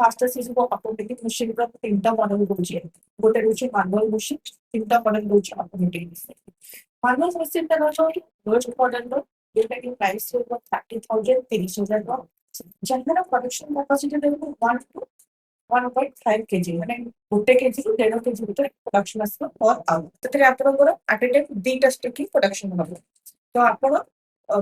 Fast season को automatic machine ର ତିନିଟା ମଡେଲ ରହୁଛି ଗୋଟେ ରହୁଛି ମାନୁଆଲ ମେସିନ ତିନିଟା ମଡେଲ ରହୁଛି ଅଟୋମେଟିକ ମେସିନ ମାନୁଆଲ ମେସିନ ଟା ରହୁଛି ଲୋଏଷ୍ଟ ମଡେଲ ଯୋଉଟା କି ପ୍ରାଇସ୍ ରହିବ 30,000 30,000 ଯାହାର ପ୍ରୋଡକ୍ସନ କାପାସିଟି ରହିବ 1 to 1.5 केजी ମାନେ ଗୋଟେ କେଜି ରୁ 1.5 केजी ଭିତରେ ପ୍ରୋଡକ୍ସନ ଆସିବ ପର ଆୱାର ସେଥିରେ ଆପଣଙ୍କର ଆଟ ଏ ଟାଇମ୍ ଦିଟା ଷ୍ଟିକ୍ ପ୍ରୋଡକ୍ସନ ହବ ତ ଆପଣ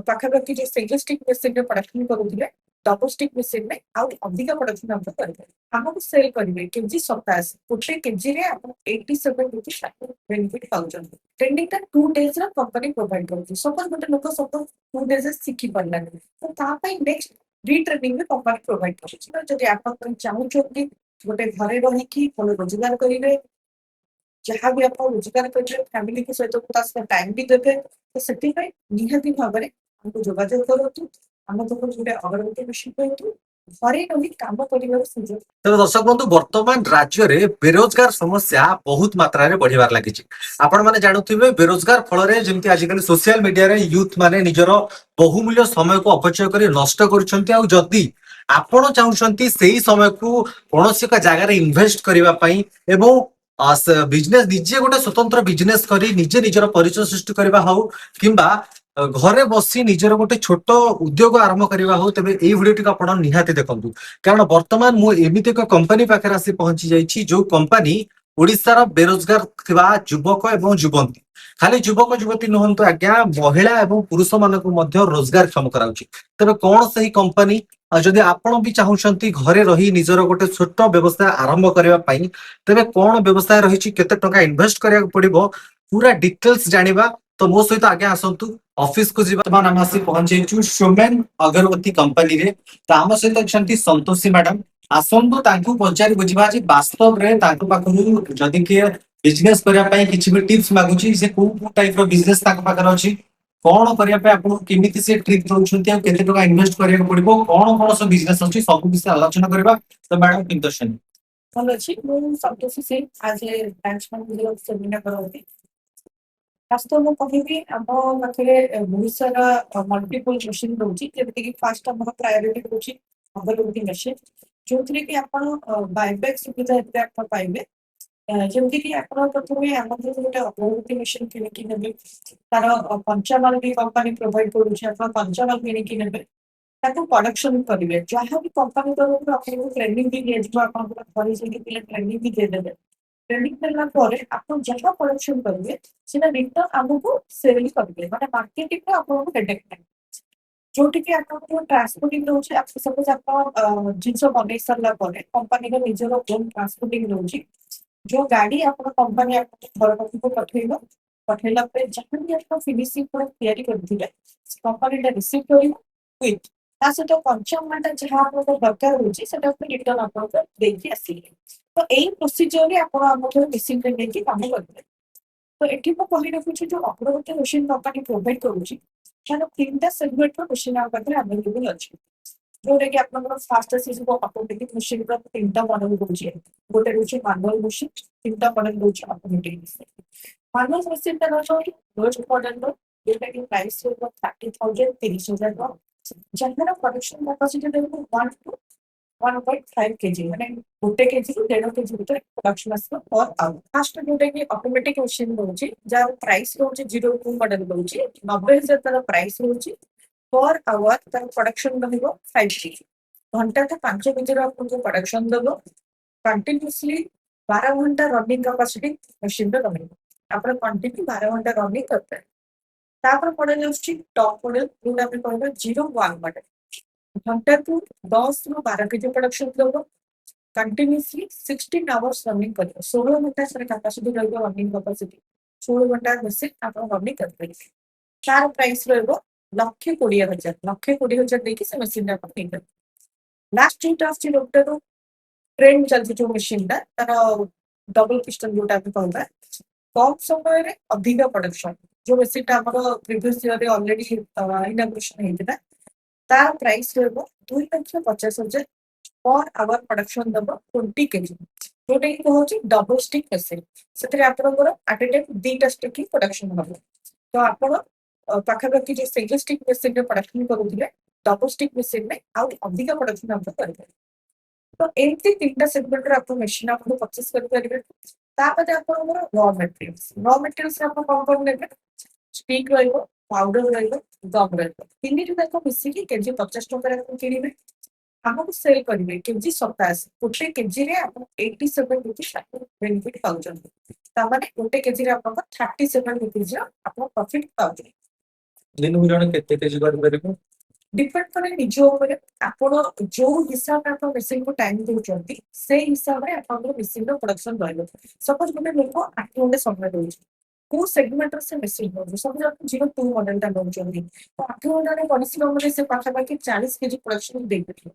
ପାଖାପାଖି ଯେ ସିଙ୍ଗଲ ଷ୍ଟିକ୍ ମେସିନରେ ପ୍ରୋଡକ୍ସନ କରୁଥିଲେ डबल स्टिक मशीन में आउट अधिक प्रोडक्शन हम करेंगे हमको सेल करेंगे केजी 27 गोटे केजी रे आप 87 रुपीस बेनिफिट पाउछन ट्रेंडिंग ता 2 डेज रा कंपनी प्रोवाइड करछि सपोज गोटे लोक सपोज 2 डेज सिखि पड़ला तो ता पई नेक्स्ट रीट्रेनिंग में कंपनी प्रोवाइड करछि तो जदि आप चाहू कि गोटे घरे रही कि कोनो रोजगार करिवे जहाँ भी आप रोजगार करिवे फैमिली के सहित टाइम भी देबे तो सेति पई निहाती भाबरे हमको जोगाजोग करतु हम तो गोटे अगरबत्ती मशीन कहतु घरे रही काम कर सुযোগ तेज दर्शक बंधु वर्तमान राज्य में बेरोजगार समस्या बहुत मात्रा रे बढ़िबार लगी आपण माने जानुथिबे बेरोजगार फल रे जेमति आजिकल सोशल मीडिया रे यूथ माने निजर बहुमूल्य समय को अपचय करी नष्ट करूछंती आ जदी आपण चाहुछंती सेही समय को कोनोसी का जगह रे इन्वेस्ट करिवा पई एवं बिजनेस निजे गोटे स्वतंत्र बिजनेस करी निजे निजर परिचय सृष्टि करबा हो किंबा घरे बसी निजर गोटे छोट उद्योग आरंभ करबा हो तबे एई वीडियोटी को आपण निहाती देखंतु कारण वर्तमान मु एमिति एक कंपनी पाखरे आसी पहुंची जाइछि जो कंपनी ओडिसा बेरोजगार थिबा युवक एवं युवती खाली युवक युवती नुहंतु आज्ञा महिला एवं पुरुष मानक मध्य रोजगार क्षम कराउछि तबे कोन सही कंपनी जदि आपण भी चाहुछंती घरे रही निजर गोटे छोट व्यवसाय आरंभ करबा पई तबे कोन व्यवसाय रहिछि केते टका इन्वेस्ट करिया पड़िबो पूरा डिटेल्स जानिबा तो मो सहित आगे आसंतु ऑफिस को जीवा नाम आसी पहुंचेछु शोमेन अगरबत्ती कंपनी रे त हम सहित अछंती संतोषी मैडम आसंतु तांकु पचारि बुझिबा जे वास्तव रे तांकु पाखरु जदि के बिजनेस करिया पई किछि भी टिप्स मागुची से को टाइप रो बिजनेस तांकु पाखर अछि कोन करिया पई आपन केमिति से ट्रिक दउछंती आ केते टका इन्वेस्ट करिया पड़िबो कोन सब बिजनेस अछि सब विषय आलोचना करबा तो मैडम किंतोशन भल अछि मु संतोषी से आज ब्रांच मैनेजर सेमिनार करौती वास्तव में कहिबी हम पाखे बहुत सारा मल्टीपल मशीन रोची जेमति कि फास्ट हम प्रायोरिटी रोची अगरबत्ती मशीन जो कि आप बायबैक सुविधा आप पाइबे जेमति कि आप प्रथमे हम गोटे अगरबत्ती मशीन किनिकी नेबे तार पंचामाल भी कंपनी प्रोवाइड करूछि आप पंचामाल किनिकी नेबे ताको प्रोडक्शन करिवे जहाँ भी कंपनी तरफ आपको ट्रेनिंग भी दिया जिबो आपन घरे जेकी ट्रेनिंग भी दे देबे ट्रेनिंग देला ପରେ ଆପଣ ଯାହା ପ୍ରୋଡକ୍ସନ କରିବେ ସେଟା ରିଟର୍ନ ଆମକୁ ସେଲ୍ କରିବେ ମାନେ ମାର୍କେଟିଂ ରେ ଆପଣଙ୍କୁ ହେଡେକ୍ ନାହିଁ ଯୋଉଠି କି ଆପଣଙ୍କୁ ଟ୍ରାନ୍ସପୋର୍ଟିଂ ରହୁଛି ସପୋଜ ଆପଣ ଜିନିଷ ବନେଇ ସାରିଲା ପରେ କମ୍ପାନୀର ନିଜର ଓନ୍ ଟ୍ରାନ୍ସପୋର୍ଟିଂ ରହୁଛି ଯୋଉ ଗାଡି ଆପଣ କମ୍ପାନୀ ଆପଣଙ୍କୁ ଘର ପାଖକୁ ପଠେଇବ ପଠେଇଲା ପରେ ଯାହା ବି ଆପଣ ଫିନିସିଂ ପ୍ରଡକ୍ଟ ତିଆରି କରିଥିବେ କମ୍ପାନୀଟା ରିସିଭ୍ କରିବ ୱିଥ୍ ତା ସହିତ କଞ୍ଚାମାଲଟା ଯାହା ଆପଣଙ୍କ ଦରକାର ରହୁଛି ସେଟା ରିଟର୍ନ ଆପଣଙ୍କୁ ଦେଇକି ଆସିବେ तो यही प्रोसीजर आप मेसीन लेकिन कम करेंगे तो ये कही रखुच्छे जो अगरबत्ती मशीन कंपनी प्रोवाइड करुच्ची तार 3टा सेगमेंट मशीन आवेलेबल अच्छे जोटा कि आप फास्ट सीजन को ऑटोमेटिक मशीन 3टा मॉडल रोचे गोटे रोचे मैनुअल मशीन 3टा मॉडल रोचे ऑटोमेटिक मशीन मैनुअल मशीन टा लोएस्ट मॉडल जोटा कि प्राइस 30,000 30,000 जहाँ प्रोडक्शन कैपेसिटी 1 to 1.5 केजी माने गोटे केजी रू 1.5 केजी भीतर प्रोडक्शन आसबो पर आवर फास्ट जोटा कि ऑटोमेटिक मशीन रहउची जार प्राइस रहउची 02 मॉडल रहउची 90,000 तार प्राइस रहउची पर आवर तार प्रोडक्शन रहइबो 5 केजी घंटा का 5 केजी रो आपको प्रोडक्शन देबो कंटीन्यूअसली 12 घंटा रनिंग कैपेसिटी मशीन रो रहइबो आपण कंटीन्यू 12 घंटा रनिंग करते तापर मॉडल आउची टॉप मॉडल जोटा पे कहबो 01 मॉडल घंटा को 10 ରୁ 12 केजी प्रोडक्शन देबो कंटीन्यूअसली 16 आवर्स रनिंग करियो 16 घंटा सर कैपेसिटी रहइबो रनिंग कैपेसिटी 16 घंटा मशीन आपण रनिंग करबे तार प्राइस रहइबो 1,20,000 देके से मशीन आपण किनबे लास्ट डेट ऑफ डॉक्टर ट्रेंड चलती जो मशीन दा तार डबल पिस्टन जोटा पे कहबा कम समय रे अधिक प्रोडक्शन जो मशीन हमर प्रीवियस ईयर रे ऑलरेडी इनॉग्रेशन हेतिला तार प्राइस रहइबो 2,50,000 पर आवर प्रोडक्शन दबो 20 केजी जोटा कि कहूँ डबल स्टिक मशीन से आपंकर आट ए टाइम दीटा स्टिक प्रोडक्शन हम तो आप पाखापाखि जो सिंगल स्टिक मशीन प्रोडक्शन करुले डबल स्टिक मशीन में आउ अधिक प्रोडक्शन हम करेंगे तो एमती 3टा सेगमेंट रे आपण मशीन आपण परचेस करि परिबे। तापर आपणकर रॉ मटेरियल्स आपण कोन कोन नेबे स्टिक रहइबो, पाउडर रहइबो, गम रहइबो। तीनिटी जाक मिसिकी केजी 50 टଙ୍କା रे आपण किनिबे। ଆମକୁ ସେଲ୍ କରିବେ କେଜି 27 ଗୋଟେ କେଜିରେ ଆପଣ 87 ରୁପିସ୍ ଆପଣ ବେନିଫିଟ୍ ପାଉଛନ୍ତି। ତାମାନେ ଗୋଟେ କେଜିରେ ଆପଣଙ୍କ 37 ରୁପିସ୍‌ର ଆପଣ ପ୍ରଫିଟ୍ ପାଉଛନ୍ତି। ଦିନକୁ ଜଣେ କେତେ କେଜି କରିପାରିବ? ଡିପେଣ୍ଡ କରେ ନିଜ ଉପରେ। ଆପଣ ଯୋଉ ହିସାବରେ ଆପଣ ମେସିନ୍‌କୁ ଟାଇମ୍ ଦଉଛନ୍ତି, ସେଇ ହିସାବରେ ଆପଣଙ୍କର ମେସିନ୍‌ର ପ୍ରଡକ୍ସନ୍ ରହିବ। ସପୋଜ୍ ଗୋଟେ ଲୋକ 8 ଘଣ୍ଟା ସମୟ ଦଉଛି। କୋଉ ସେଗମେଣ୍ଟର ସେ ମେସିନ୍ ନଉଛି? ସପୋଜ୍ ଆପଣ 02 ମଡେଲଟା ନଉଛନ୍ତି। ତ 8 ଘଣ୍ଟାରେ ପରିଶ୍ରମରେ ସେ ପାଖାପାଖି 40 କେଜି ପ୍ରଡକ୍ସନ୍ ଦେଇପାରିବ।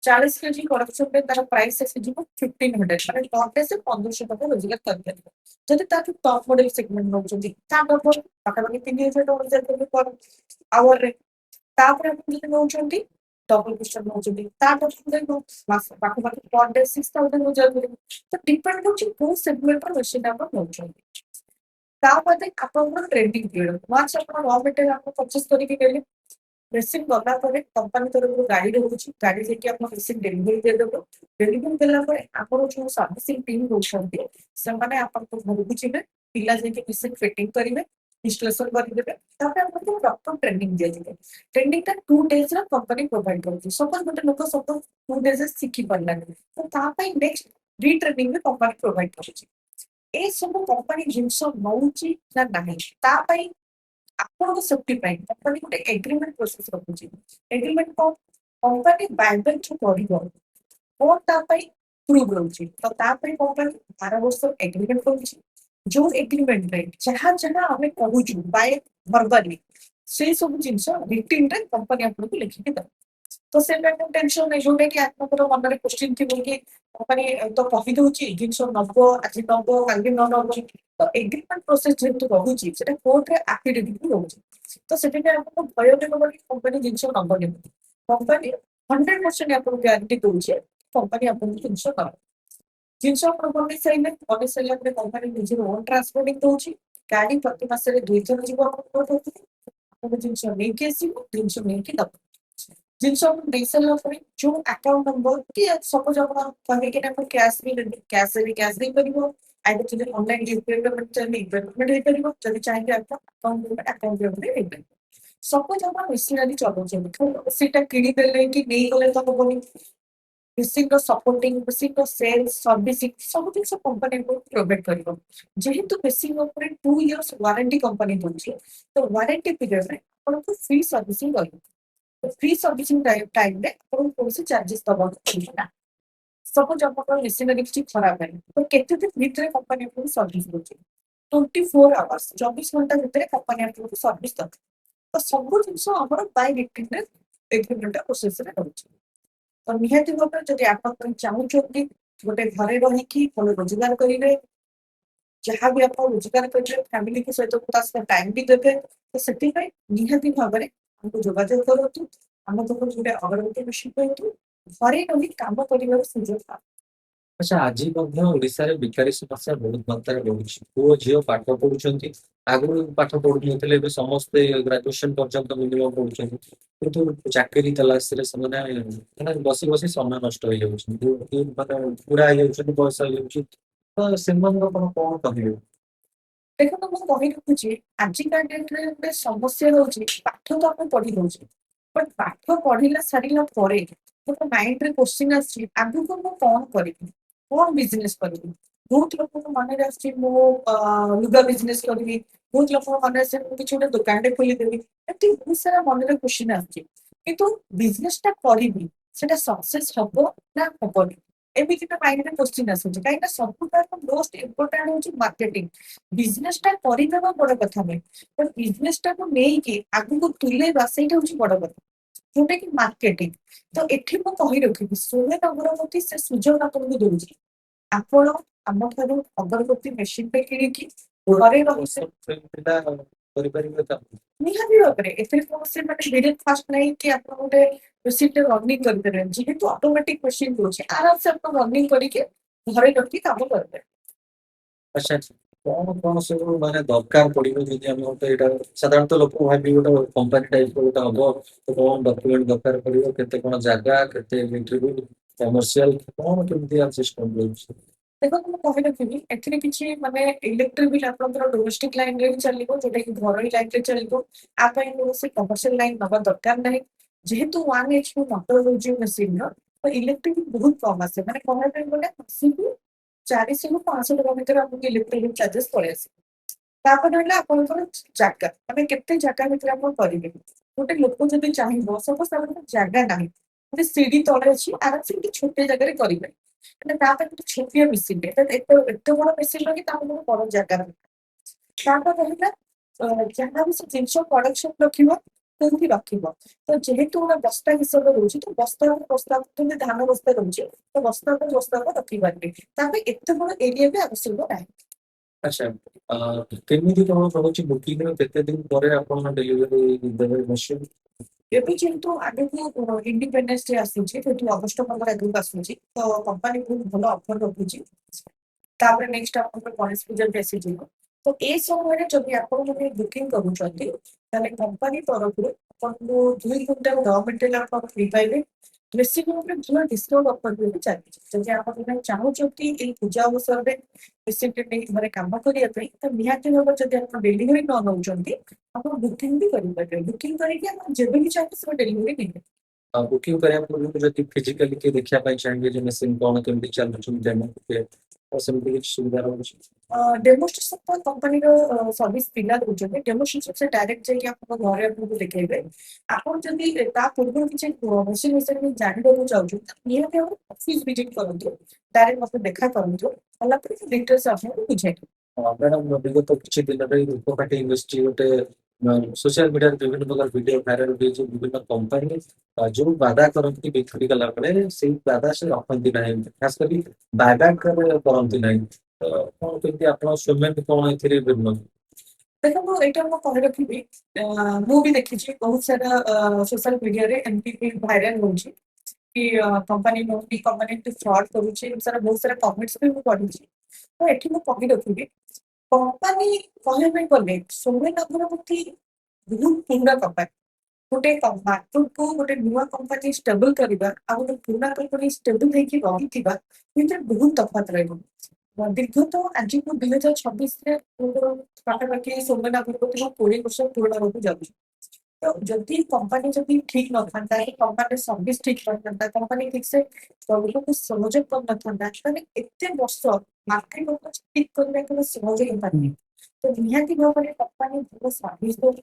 40 କେଜି ପ୍ରଡକ୍ସନରେ ତାର ପ୍ରାଇସ୍ ଆସିଯିବ 1500 ମାନେ ପର୍ ଡେ ସେ 1500 ଟଙ୍କା ରୋଜଗାର କରିପାରିବ। ଯଦି ତାଠୁ ଟପ୍ ମଡେଲ ସେଗମେଣ୍ଟ ନଉଛନ୍ତି, ତା ଡବଲ ପାଖାପାଖି 3000 ଟଙ୍କା ରୋଜଗାର କରିବେ ପର୍ ଆୱାରରେ। ତାପରେ ଆପଣ ଯଦି ନଉଛନ୍ତି ଡବଲ ପିଷ୍ଟନ ନଉଛନ୍ତି, ତା ଡବଲ ପାଖାପାଖି ପର୍ ଡେ 6000 ରୋଜଗାର କରିବେ। ତ ଡିପେଣ୍ଡ କରୁଛି କୋଉ ସେଗମେଣ୍ଟର ମେସିନ୍ ଆପଣ ନଉଛନ୍ତି। ତାପରେ ଆପଣଙ୍କର ଟ୍ରେଡିଂ ପିରିୟଡ। ୱାନ୍ସ ଆପଣ ର ମେଟେରିଆଲ ଆପଣ ପରଚେସ୍ କରିକି ନେଲେ, ମେସିନ୍ ଗଲା ପରେ କମ୍ପାନୀ ତରଫରୁ ଗାଡି ରହୁଛି। ଗାଡି ଯାଇକି ଆପଣ ମେସିନ୍ ଡେଲିଭରି ଦେଇଦେବ। ଡେଲିଭରି ଦେଲା ପରେ ଆପଣ ଯୋଉ ସର୍ଭିସିଂ ଟିମ୍ ରହୁଛନ୍ତି, ସେମାନେ ଆପଣଙ୍କ ଘରକୁ ଯିବେ। ପିଲା ଯାଇକି ମେସିନ୍ ଫିଟିଂ କରିବେ, ଇନଷ୍ଟଲେସନ କରିଦେବେ। ତାପରେ ଆପଣଙ୍କୁ ପ୍ରପର ଟ୍ରେନିଂ ଦିଆଯିବ। ଟ୍ରେନିଂଟା 2 ଡେଜର କମ୍ପାନୀ ପ୍ରୋଭାଇଡ କରୁଛି। ସପୋଜ ଗୋଟେ ଲୋକ 2 ଡେଜରେ ଶିଖି ପାରିଲାନି, ତ ତା ପାଇଁ ନେକ୍ସଟ ରିଟ୍ରେନିଂ ବି କମ୍ପାନୀ ପ୍ରୋଭାଇଡ କରୁଛି। ଏ ସବୁ କମ୍ପାନୀ ଜିନିଷ ନଉଛି ନା ନାହିଁ, ତା ପାଇଁ ଆପଣଙ୍କ ସେଫ୍ଟି ପାଇଁ କମ୍ପାନୀ ଗୋଟେ ଏଗ୍ରିମେଣ୍ଟ ପ୍ରୋସେସ ରଖୁଛି। ଏଗ୍ରିମେଣ୍ଟ କଣ? କମ୍ପାନୀ ବାୟବେକ୍ ଯୋଉ କରିବ କଣ ତା ପାଇଁ ପ୍ରୁଭ୍ ରହୁଛି। ତ ତା ପାଇଁ କମ୍ପାନୀ 12 ବର୍ଷ ଏଗ୍ରିମେଣ୍ଟ କରୁଛି। ଯୋଉ ଏଗ୍ରିମେଣ୍ଟରେ ଯାହା ଯାହା ଆମେ କହୁଛୁ ବାଏ ଭର୍ବାଲି, ସେଇ ସବୁ ଜିନିଷ ରିଟିନରେ କମ୍ପାନୀ ଆପଣଙ୍କୁ ଲେଖିକି ଦେବ। ତ ସେ ପାଇଁ ଟେନସନ୍ ନାହିଁ। ଯୋଉଟାକି ଆପଣଙ୍କର ମନରେ କ୍ୱେଶ୍ଚିନ୍ ଥିବ କି କମ୍ପାନୀ ତ କହିଦଉଛି ଜିନିଷ ନବ, ଆଜି ନବ, କାଲି ନ ନବ। ତ ଏଗ୍ରିମେଣ୍ଟ ପ୍ରୋସେସ ଯେହେତୁ ରହୁଛି, ସେଟା କୋର୍ଟରେ ଆଫିଡେଭିଟ୍ ବି ରହୁଛି। ତ ସେଥିପାଇଁ ଆପଣଙ୍କୁ ଭୟ ବି ହବ କି କମ୍ପାନୀ ଜିନିଷ ନବନି। କମ୍ପାନୀ 100% ଆପଣଙ୍କୁ ଗ୍ୟାରେଣ୍ଟି ଦଉଛି କମ୍ପାନୀ ଆପଣଙ୍କୁ ଜିନିଷ ଦବ। ଜିନିଷ ଆପଣ ବନେଇ ସାରିଲେ, ବନେଇ ସାରିଲା ପରେ କମ୍ପାନୀ ନିଜର ଓନ୍ ଟ୍ରାନ୍ସପୋର୍ଟିଂ ଦଉଛି। ଗାଡି ପ୍ରତି ମାସରେ 2 ଥର ଯିବ ଆପଣଙ୍କ ପାଖକୁ। ଆପଣଙ୍କ ଜିନିଷ ନେଇକି ଆସିବ, ଜିନିଷ ନେଇକି ଦବ। ଜିନିଷ ଆପଣ ଦେଇ ସାରିଲା ପରେ ଯୋଉ ଆକାଉଣ୍ଟ ନମ୍ବର କି ସପୋଜ ଆପଣ କହିବେ କି ଆପଣ କ୍ୟାସ୍ ବି ଦେବେ, କ୍ୟାସ୍‌ରେ ବି କ୍ୟାସ୍ ଦେଇପାରିବ। ଆଇଦର ଯଦି ଅନଲାଇନ ୟୁପିଆଇ ପେମେଣ୍ଟ ଚାହିଁବେ ୟୁପିଆଇ ପେମେଣ୍ଟ ହେଇପାରିବ। ଯଦି ଚାହିଁବେ ଆପଣ ଆକାଉଣ୍ଟ ପେମେଣ୍ଟ ଆକାଉଣ୍ଟ ପେମେଣ୍ଟ ହେଇପାରିବ। ସପୋଜ ଆପଣ ମେସିନାରୀ ଚଲଉଛନ୍ତି, ସେଇଟା କିଣିଦେଲେ କି ନେଇଗଲେ ତ ହବନି। ମେସିନ୍‌ର ସପୋର୍ଟିଂ, ମେସିନ୍‌ର ସେଲ୍ସ, ସର୍ଭିସିଂ ସବୁ ଜିନିଷ କମ୍ପାନୀ ଆପଣଙ୍କୁ ପ୍ରୋଭାଇଡ କରିବ। ଯେହେତୁ ମେସିନ୍ ଉପରେ 2 ଇୟର୍ସ ୱାରେଣ୍ଟି କମ୍ପାନୀ ଦଉଛି, ତ ୱାରେଣ୍ଟି ପିରିୟଡରେ ଆପଣଙ୍କୁ ଫ୍ରି ସର୍ଭିସିଂ ରହିବ। ଫ୍ରି ସର୍ଭିସିଂ ଟାଇମରେ ଆପଣଙ୍କୁ କୌଣସି ଚାର୍ଜେସ୍ ଦବାକୁ ପଡିବ ନାହିଁ। ସପୋଜ ଆପଣଙ୍କର ମେସିନାରୀ କିଛି ଖରାପ ହେଲା, ତ କେତେ ଦିନ ଭିତରେ କମ୍ପାନୀ ଆପଣଙ୍କୁ ସର୍ଭିସ ଦଉଛି? 24 ଆୱାର୍ସ 24 ଘଣ୍ଟା ଭିତରେ କମ୍ପାନୀ ଆପଣଙ୍କୁ ସର୍ଭିସ ଦବ। ତ ସବୁ ଜିନିଷ ଆମର ବାଇ ରିଟିନରେ ଏଗ୍ରିମେଣ୍ଟ ପ୍ରୋସେସରେ ରହୁଛି। ତ ନିହାତି ଭାବରେ ଯଦି ଆପଣ ଚାହୁଁଛନ୍ତି ଗୋଟେ ଘରେ ରହିକି ଭଲ ରୋଜଗାର କରିବେ, ଯାହା ବି ଆପଣ ରୋଜଗାର କରିବେ ଫ୍ୟାମିଲିଙ୍କ ସହିତ ତା ସହିତ ଟାଇମ୍ ବି ଦେବେ, ତ ସେଥିପାଇଁ ନିହାତି ଭାବରେ ଆମକୁ ଯୋଗାଯୋଗ କରନ୍ତୁ। ଆମ ପାଖରୁ ଗୋଟେ ଅଗରବତୀ ମେସିନ୍ କିଣନ୍ତୁ। ଘରେ ରହି କାମ କରିବାର ସୁଯୋଗ ପାଆନ୍ତୁ। ଆଚ୍ଛା, ଆଜି ମଧ୍ୟ ଓଡିଶାରେ ବେକାରୀ ସମସ୍ୟା ବହୁତ ମାତ୍ରାରେ ବଢୁଛି। ପୁଅ ଝିଅ ପାଠ ପଢୁଛନ୍ତି। ଆଗରୁ ପାଠ ପଢୁନଥିଲେ, ଏବେ ସମସ୍ତେ ଗ୍ରାଜୁଏସନ ପର୍ଯ୍ୟନ୍ତ ମିନିମମ୍ ପଢୁଛନ୍ତି। କିନ୍ତୁ ଚାକିରି ତଲାସରେ ସେମାନେ ମାନେ ବସି ବସି ସମୟ ନଷ୍ଟ ହେଇଯାଉଛି। ମାନେ ବୁଢା ହେଇଯାଉଛନ୍ତି, ବୟସ ହେଇଯାଉଛି। ତ ସେମାନଙ୍କୁ ଆପଣ କଣ କହିବେ? ଦେଖନ୍ତୁ ମୁଁ କହି ରଖୁଛି, ଆଜିକା ଡେଟ୍‌ରେ ଗୋଟେ ସମସ୍ୟା ହଉଛି ପାଠ ତ ଆମେ ପଢି ଦଉଛେ, ବଟ୍ ପାଠ ପଢିଲା ସାରିଲା ପରେ ଗୋଟେ ମାଇଣ୍ଡରେ କ୍ୱେଶ୍ଚିନ୍ ଆସୁଛି ଆଗକୁ ମୁଁ କଣ କରିବି, କଣ ବିଜନେସ୍ କରିବି। ବହୁତ ଲୋକଙ୍କ ମନରେ ଆସୁଛି ମୁଁ ଲୁଗା ବିଜନେସ୍ କରିବି। ବହୁତ ଲୋକଙ୍କ ମନରେ ଆସୁଛି ମୁଁ କିଛି ଗୋଟେ ଦୋକାନଟେ ଖୋଲିଦେବି। ଏମିତି ବହୁତ ସାରା ମନରେ କ୍ୱେଶ୍ଚିନ୍ ଆସୁଛି। କିନ୍ତୁ ବିଜନେସଟା କରିବି, ସେଟା ସକ୍ସେସ୍ ହବ ନା ହବନି, ଏମିତିକା ମାଇଣ୍ଡରେ କ୍ୱେଶ୍ଚିନ୍ ଆସୁଛି। କାହିଁକିନା ସବୁଠାରୁ ମୋଷ୍ଟ ଇମ୍ପୋର୍ଟାଣ୍ଟ ହଉଛି ମାର୍କେଟିଂ। ବିଜନେସଟା କରିଦେବା ବଡ କଥା ନୁହେଁ, ବଟ୍ ବିଜନେସଟାକୁ ନେଇକି ଆଗକୁ ତୁଲେଇବା ସେଇଟା ହଉଛି ବଡ କଥା, ଯୋଉଟା କି ମାର୍କେଟିଂ। ତ ଏଠି ମୁଁ କହି ରଖିବି, 16 ଅଗରବତୀ ସେ ସୁଯୋଗ ଆପଣଙ୍କୁ ଦଉଛି। ଆପଣ ଆମଠାରୁ ଅଗରବତୀ ମେସିନଟେ କିଣିକି ଘରେ ରହି ପିଲା କରିପାରିବେ ତ? ନିହାତି ଭାବରେ ଏଥିରେ କୌଣସି ମାନେ ଡିରେକ୍ଟ ଫାଷ୍ଟ ନାହିଁ କି ଆପଣ ଗୋଟେ ମେସିନଟେ ରନିଂ କରିପାରିବେନି। ଯେହେତୁ ଅଟୋମେଟିକ ମେସିନ ରହୁଛି, ଆରାମସେ ଆପଣ ରନିଂ କରିକି ଘରେ ରଖି କାମ କରିପାରିବେ। ଆଚ୍ଛା, ଆଚ୍ଛା। କଣ କଣ ସବୁ ମାନେ ଦରକାର ପଡିବ ଯଦି ଆମେ ଗୋଟେ ଏଇଟା ସାଧାରଣତଃ ଲୋକ ଭାବିବେ ଗୋଟେ କମ୍ପାନୀ ଟାଇପ ଗୋଟେ ହବ, ତ କଣ ଡକ୍ୟୁମେଣ୍ଟ ଦରକାର ପଡିବ, କେତେ କଣ ଜାଗା, କେତେ ଇଣ୍ଟରଭ୍ୟୁ, କମର୍ସିଆଲ କଣ କେମିତି ଆ ସିଷ୍ଟମ ରହୁଛି? ଦେଖନ୍ତୁ ମୁଁ କହି ରଖିବି ଏଥିରେ କିଛି ମାନେ ଇଲେକ୍ଟ୍ରିକ ବିଲ୍ ଆପଣଙ୍କର ଡୋମେଷ୍ଟିକ ଲାଇନରେ ବି ଚାଲିବ ଯୋଉଟା କି ଘରୋଇ ଲାଇନରେ ଚାଲିବ। ଆ ପାଇଁ କୌଣସି କମର୍ସିଆଲ ଲାଇନ ନବା ଦରକାର ନାହିଁ। ଯେହେତୁ 1 HP ମଟର ରହୁଛି ମେସିନର ତ ଇଲେକ୍ଟ୍ରିକ ବିଲ୍ ବହୁତ କମ ଆସେ ମାନେ କହିବା ପାଇଁ ଗଲେ ମାସକୁ 400 ରୁ 500 ଟଙ୍କା ଭିତରେ ଆମକୁ ଇଲେକ୍ଟ୍ରିକ ବିଲ୍ ଚାର୍ଜେସ୍ ପଳେଇ ଆସିବ। ତାପରେ ରହିଲା ଆପଣଙ୍କର ଜାଗା ମାନେ କେତେ ଜାଗା ଭିତରେ ଆପଣ କରିବେ। ଗୋଟେ ଲୋକ ଯଦି ଚାହିଁବ ସପୋଜ ତାର ଗୋଟେ ଜାଗା ନାହିଁ ଗୋଟେ ସିଡି ତଳେ ଅଛି ଆରାମସେ ଗୋଟେ ଛୋଟିଆ ଜାଗାରେ କରିବେ ମାନେ ତା ପାଇଁ ଗୋଟେ ଛୋଟିଆ ମେସିନ୍ ଏତେ ବଡ ମେସିନ୍ କି ତା ଗୋଟେ ବଡ ଜାଗା ନାହିଁ। ତାପରେ ରହିଲା ଯାହା ବି ସେ ଜିନିଷ ପ୍ରଡକ୍ସନ ରଖିବ କୋଉଠି ରଖିବ। ତ ଯେହେତୁ ଗୋଟେ ବସ୍ତା ହିସାବରେ ରହୁଛି ତ ବସ୍ତା ଯେମିତି ଧାନ ବସ୍ତା ରହୁଛି ତ ବସ୍ତା ରଖିପାରିବେ ତା ପାଇଁ ଏତେ ବଡ ଏରିଆ ବି ଆବଶ୍ୟକ ନାହିଁ। ଆଚ୍ଛା କେମିତି କଣ ରହୁଛି ବୁକିଂ ର କେତେ ଦିନ ପରେ ଆପଣ ଡେଲିଭରି ଦେବେ ମେସିନ୍? ଏବେ ଯେହେତୁ ଆଗକୁ ଇଣ୍ଡିପେଣ୍ଡେନ୍ସ ଡେ ଆସୁଛି ଯେହେତୁ ଅଗଷ୍ଟ 15 ଆଗକୁ ଆସୁଛି ତ କମ୍ପାନୀ ବହୁତ ଭଲ ଅଫର ରଖୁଛି। ତାପରେ ନେକ୍ସଟ ଆପଣଙ୍କର ଗଣେଶ ପୂଜା ବି ଆସିଯିବ। ତ ଏ ସମୟରେ ଯଦି ଆପଣ ମାନେ ବୁକିଂ କରୁଛନ୍ତି ତାହେଲେ କମ୍ପାନୀ ତରଫରୁ ଆପଣଙ୍କୁ 2 କ୍ୱିଣ୍ଟାଲ ର ମେଟେରିଆଲ ଆପଣ ଫ୍ରି ପାଇବେ। ମେସିନ୍ ଉପରେ ଭଲ ଡିସକାଉଣ୍ଟ ଅଫର ବି ଚାଲିଛି। ଯଦି ଆପଣ ମାନେ ଚାହୁଁଛନ୍ତି ଏଇ ପୂଜା ଅବସରରେ ମେସିନ୍ ନେଇ ଘରେ କାମ କରିବା ପାଇଁ ତ ନିହାତି ଭାବରେ ଯଦି ଆପଣ ଡେଲିଭରି ନ ନଉଛନ୍ତି ଆପଣ ବୁକିଂ ବି କରିପାରିବେ। ବୁକିଂ କରିକି ଆପଣ ଯେବେ ବି ଚାହିଁବେ ସେବେ ଡେଲିଭରି ନେଇପାରିବେ। ବୁକିଂ କରିବା ପୂର୍ବରୁ ଯଦି ଫିଜିକାଲି କିଏ ଦେଖିବା ପାଇଁ ଚାହିଁବେ ଯେ ମେସିନ୍ କଣ କେମିତି ଚାଲୁଛି ଡେମୋ ତ ସେମିତି କିଛି ସୁବିଧା ରହୁଛି? ଡେମୋଷ୍ଟ୍ରେସନ ତ କମ୍ପାନୀର ସର୍ଭିସ ପିଲା ଦଉଛନ୍ତି। ଡେମୋଷ୍ଟ୍ରେସନ ସେ ଡାଇରେକ୍ଟ ଯାଇକି ଆପଣଙ୍କ ଘରେ ଆପଣଙ୍କୁ ଦେଖେଇବେ। ଆପଣ ଯଦି ତା ପୂର୍ବରୁ କିଛି ମେସିନ୍ ବିଷୟରେ ଜାଣିବାକୁ ଚାହୁଁଛନ୍ତି ନିହାତି ଭାବରେ ଅଫିସ ଭିଜିଟ କରନ୍ତୁ। ଡାଇରେକ୍ଟ ମତେ ଦେଖା କରନ୍ତୁ କଲା ପରେ ଡିଟେଲ୍ସ ଆପଣଙ୍କୁ ବୁଝେଇବି। ମ୍ୟାଡାମ ବିଗତ କିଛି ଦିନରେ ଧୂପକାଠି ଇଣ୍ଡଷ୍ଟ୍ରି ଗୋଟେ ସୋସିଆଲ ମିଡିଆରେ ବିଭିନ୍ନ ପ୍ରକାର ଭିଡିଓ ଭାଇରାଲ ହୋଇଛି ବିଭିନ୍ନ କମ୍ପାନୀ ଯୋଉ ବାଧା କରନ୍ତି ବିକ୍ରି କଲା ବେଳେ ସେଇ ବାଧା ସେ ରଖନ୍ତି ନାହିଁ ଖାସ କରି ବାୟବାକ୍ କରନ୍ତି ନାହିଁ। ତ କଣ କେମିତି ଆପଣ ସ୍ୱିମେଣ୍ଟ କଣ ଏଥିରେ ଭିନ୍ନ? ଦେଖନ୍ତୁ ଏଇଟା ମୁଁ କହି ରଖିବି ମୁଁ ବି ଦେଖିଛି ବହୁତ ସାରା ସୋସିଆଲ ମିଡିଆରେ ଏମିତି ବି ଭାଇରାଲ ହଉଛି କି କମ୍ପାନୀ ନୁହଁ କମ୍ପାନୀ ଫ୍ରଡ କରୁଛି ଏମିତି ସାରା ବହୁତ ସାରା କମେଣ୍ଟସ ବି ମୁଁ ପଢିଛି। ତ ଏଠି ମୁଁ କହି ରଖିବି କମ୍ପାନୀ କହିବା ପାଇଁ ଗଲେ ସୌମ୍ୟ ଅଗ୍ରବର୍ତ୍ତୀ ବହୁତ ପୁରୁଣା କମ୍ପାନୀ। ଗୋଟେ ମାର୍କେଟକୁ ଗୋଟେ ନୂଆ କମ୍ପାନୀ ଷ୍ଟେବଲ କରିବା ଆଉ ଗୋଟେ ପୁରୁଣା କମ୍ପାନୀ ଷ୍ଟେବଲ ହେଇକି ରହିଥିବା ଭିତରେ ବହୁତ ତଫାତ ରହିବ। ଦୀର୍ଘତଃ ଆଜିକୁ 2026ରେ ପାଖାପାଖି ସୌମ୍ୟ ଅଗ୍ରବର୍ତ୍ତୀ 20 ବର୍ଷ ପୁରୁଣା ହବାକୁ ଯାଉଛି। ତ ଯଦି କମ୍ପାନୀ ଯଦି ଠିକ ନଥାନ୍ତା କମ୍ପାନୀର ସର୍ଭିସ ଠିକ ନଥାନ୍ତା କମ୍ପାନୀ ଠିକ ସେ ଲୋକଙ୍କୁ ସହଯୋଗ କରିନଥାନ୍ତା ତାହେଲେ ଏତେ ବର୍ଷ ମାର୍କେଟ ଠିକ କରିବା କେବେ ସହଜ ହେଇପାରିନି। ତ ନିହାତି ଭାବରେ କମ୍ପାନୀ ଭଲ ସର୍ଭିସ ଦଉଛି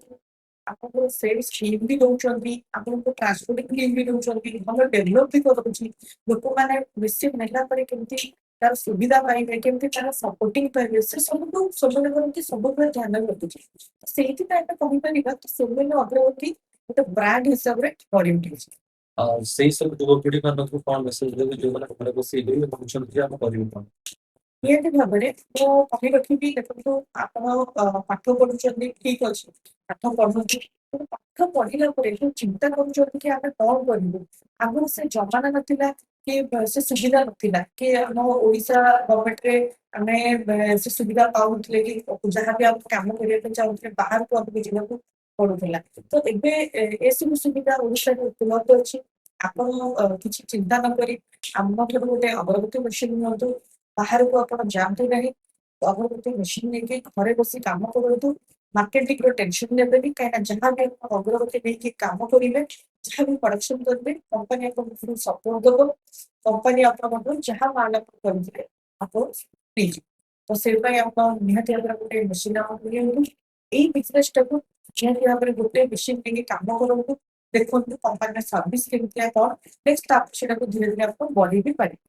ଆପଣଙ୍କୁ ସେଲ୍ ସ୍କିମ୍ ବି ଦଉଛନ୍ତି ଆପଣଙ୍କୁ ଟ୍ରାନ୍ସପୋର୍ଟିଂ ସ୍କିମ୍ ବି ଦଉଛନ୍ତି ଭଲ ଡେଭଲପ ବି କରୁଛି। ଲୋକମାନେ ବେଶୀ ନେଲା ପରେ କେମିତି ତାର ସୁବିଧା ପାଇବେ କେମିତି ତାର ସପୋର୍ଟିଂ ପାଇବେ ସେ ସବୁକୁ ସୌମ୍ୟ ଅଗ୍ରବର୍ତ୍ତୀ ସବୁବେଳେ ଧ୍ୟାନ ରଖୁଛି। ସେଇଥିପାଇଁ ଆମେ କହିପାରିବା କି ସୌମ୍ୟ ଅଗ୍ରବର୍ତ୍ତୀ ଗୋଟେ ବ୍ରାଣ୍ଡ ହିସାବରେ ଗଢି ଉଠିଛି। ସେଇ ସବୁ ଯୁବପିଢି ମାନଙ୍କୁ କଣ ମେସେଜ ଦେବେ ଯୋଉମାନେ ଘରେ ବସି ଭାବୁଛନ୍ତି ଆମେ କରିବୁ କଣ? ନିହାତି ଭାବରେ ମୁଁ କହି ରଖିବି ଦେଖନ୍ତୁ ଆପଣ ପାଠ ପଢୁଛନ୍ତି ଠିକ ଅଛି ପାଠ ପଢନ୍ତୁ କିନ୍ତୁ ପାଠ ପଢିଲା ପରେ ଯୋଉ ଚିନ୍ତା କରୁଛନ୍ତି କି ଆମେ କଣ କରିବୁ ଆଗରୁ ସେ ଜମାନା ନଥିଲା କି ସେ ସୁବିଧା ନଥିଲା କି ଆମ ଓଡିଶା ଗଭର୍ଣ୍ଣମେଣ୍ଟରେ ଆମେ ସେ ସୁବିଧା ପାଉନଥିଲେ କି ଯାହାବି ଆମେ କାମ କରିବା ପାଇଁ ଚାହୁଁଥିଲେ ବାହାରକୁ ଆମକୁ ଯିବାକୁ ପଡୁଥିଲା। ତ ଏବେ ଏସବୁ ସୁବିଧା ଓଡିଶାରେ ଉପଲବ୍ଧ ଅଛି। ଆପଣ କିଛି ଚିନ୍ତା ନ କରି ଆମଠାରୁ ଗୋଟେ ଅଗରବତୀ ମେସିନ ନିଅନ୍ତୁ ବାହାରକୁ ଆପଣ ଯାଆନ୍ତୁ ନାହିଁ ଅଗରବତୀ ମେସିନ ନେଇକି ଘରେ ବସି କାମ କରନ୍ତୁ। ମାର୍କେଟିଂ ର ଟେନସନ ନେବେନି କାହିଁକିନା ଯାହାବି ଆପଣ ଅଗ୍ରଗତି ନେଇକି କାମ କରିବେ ଯାହାବି ପ୍ରଡକ୍ସନ କରିବେ କମ୍ପାନୀ ଆପଣଙ୍କୁ ସପୋର୍ଟ ଦବ। କମ୍ପାନୀ ଆପଣଙ୍କ ଯାହା ମାଲ ଆପଣ କରିଥିଲେ ଆପଣ ନେଇଯିବେ। ତ ସେଇ ପାଇଁ ଆପଣ ନିହାତି ଭାବରେ ଗୋଟେ ମେସିନ ନିଅନ୍ତୁ। ଏଇ ବିଜନେସ ଟାକୁ ନିହାତି ଭାବରେ ଗୋଟେ ମେସିନ ନେଇକି କାମ କରନ୍ତୁ ଦେଖନ୍ତୁ କମ୍ପାନୀର ସର୍ଭିସ କେମିତିଆ କଣ ନେକ୍ସଟ ସେଟାକୁ ଧୀରେ ଧୀରେ ଆପଣ ବଢେଇ ବି ପାରିବେ।